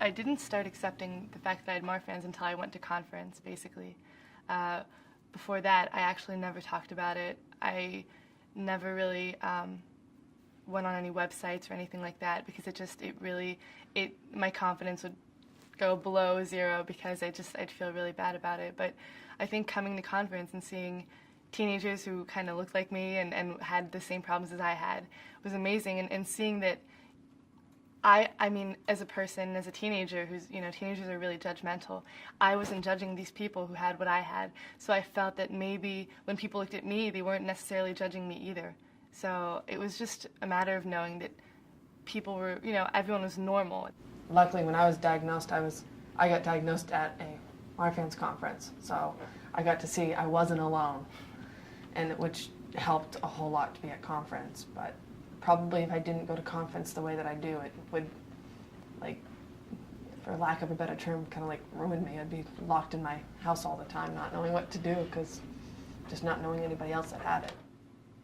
I didn't start accepting the fact that I had Marfans until I went to conference, basically. Before that, I actually never talked about it. I never really went on any websites or anything like that because my confidence would go below zero because I'd feel really bad about it. But I think coming to conference and seeing teenagers who kind of looked like me and had the same problems as I had was amazing. And seeing that I mean, as a person, as a teenager teenagers are really judgmental. I wasn't judging these people who had what I had. So I felt that maybe when people looked at me, they weren't necessarily judging me either. So it was just a matter of knowing that people were, everyone was normal. Luckily, when I was diagnosed, I got diagnosed at a Marfan's conference. So I got to see I wasn't alone, and which helped a whole lot to be at conference. But probably if I didn't go to conference the way that I do, it would, for lack of a better term, kind of ruin me. I'd be locked in my house all the time, not knowing what to do, because just not knowing anybody else that had it.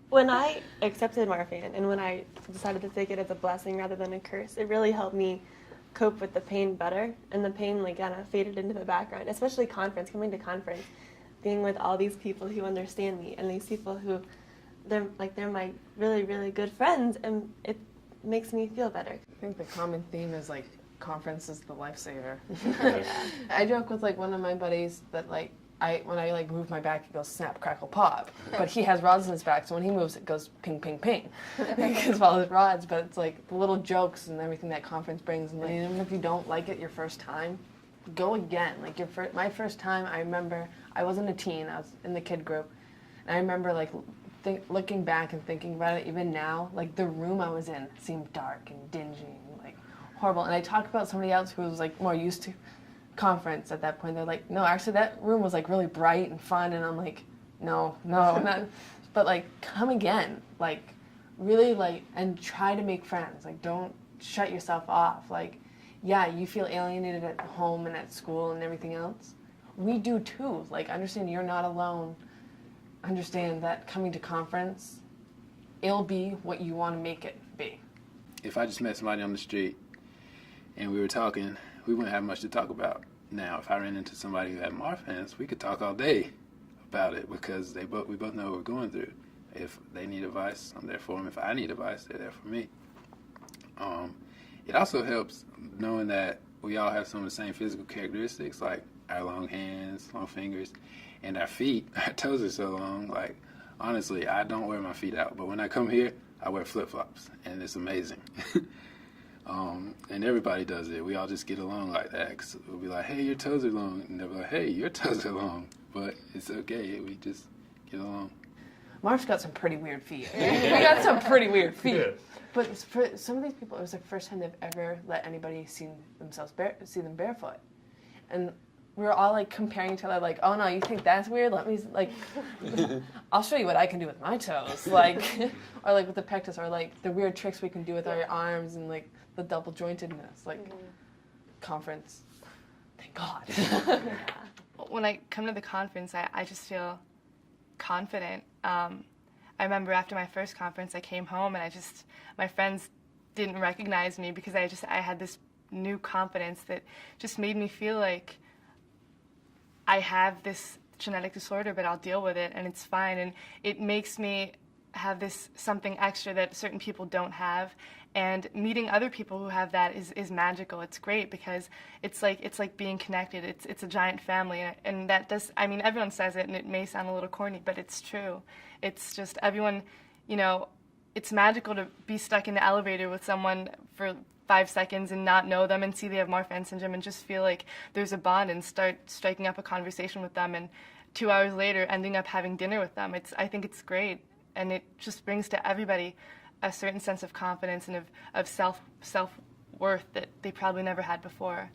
When I accepted Marfan and when I decided to take it as a blessing rather than a curse, it really helped me cope with the pain better, and the pain kind of faded into the background, especially coming to conference, being with all these people who understand me and these people who they're my really, really good friends, and it makes me feel better. I think the common theme is conference is the lifesaver. Yeah. I joke with one of my buddies that when I move my back, it goes snap, crackle, pop. But he has rods in his back, so when he moves, it goes ping, ping, ping. Because all his rods. But it's the little jokes and everything that conference brings. And even if you don't like it your first time, go again. My first time, I remember I wasn't a teen. I was in the kid group, and I remember looking back and thinking about it. Even now, the room I was in seemed dark and dingy and horrible. And I talked about somebody else who was more used to conference at that point. They're like, no, actually that room was really bright and fun. And I'm like, no, not. But come again, really and try to make friends. Don't shut yourself off. Yeah, you feel alienated at home and at school and everything else. We do too. Understand you're not alone. Understand that coming to conference, it'll be what you want to make it be. If I just met somebody on the street and we were talking, we wouldn't have much to talk about. Now, if I ran into somebody who had Marfans, we could talk all day about it because we both know what we're going through. If they need advice, I'm there for them. If I need advice, they're there for me. It also helps knowing that we all have some of the same physical characteristics, like our long hands, long fingers, and our feet. Our toes are so long. Honestly, I don't wear my feet out, but when I come here, I wear flip-flops, and it's amazing. And everybody does it. We all just get along like that. 'Cause we'll be like, hey, your toes are long. And they'll be like, hey, your toes are long. But it's okay. We just get along. Marf's got some pretty weird feet. We got some pretty weird feet. Yeah. But for some of these people, it was the first time they've ever let anybody see them barefoot. And we were all comparing each other, oh no, you think that's weird? Let me I'll show you what I can do with my toes, or with the pectus, or the weird tricks we can do with our arms, and the double jointedness, conference. Thank God. When I come to the conference, I just feel confident. I remember after my first conference, I came home and my friends didn't recognize me because I had this new confidence that just made me feel like I have this genetic disorder, but I'll deal with it and it's fine. And it makes me have this something extra that certain people don't have. And meeting other people who have that is magical. It's great because it's like being connected. It's a giant family, and that does. I mean, everyone says it, and it may sound a little corny, but it's true. It's just everyone, it's magical to be stuck in the elevator with someone for 5 seconds and not know them and see they have Marfan syndrome and just feel like there's a bond and start striking up a conversation with them, and 2 hours later ending up having dinner with them. I think it's great, and it just brings to everybody a certain sense of confidence and of self-worth that they probably never had before.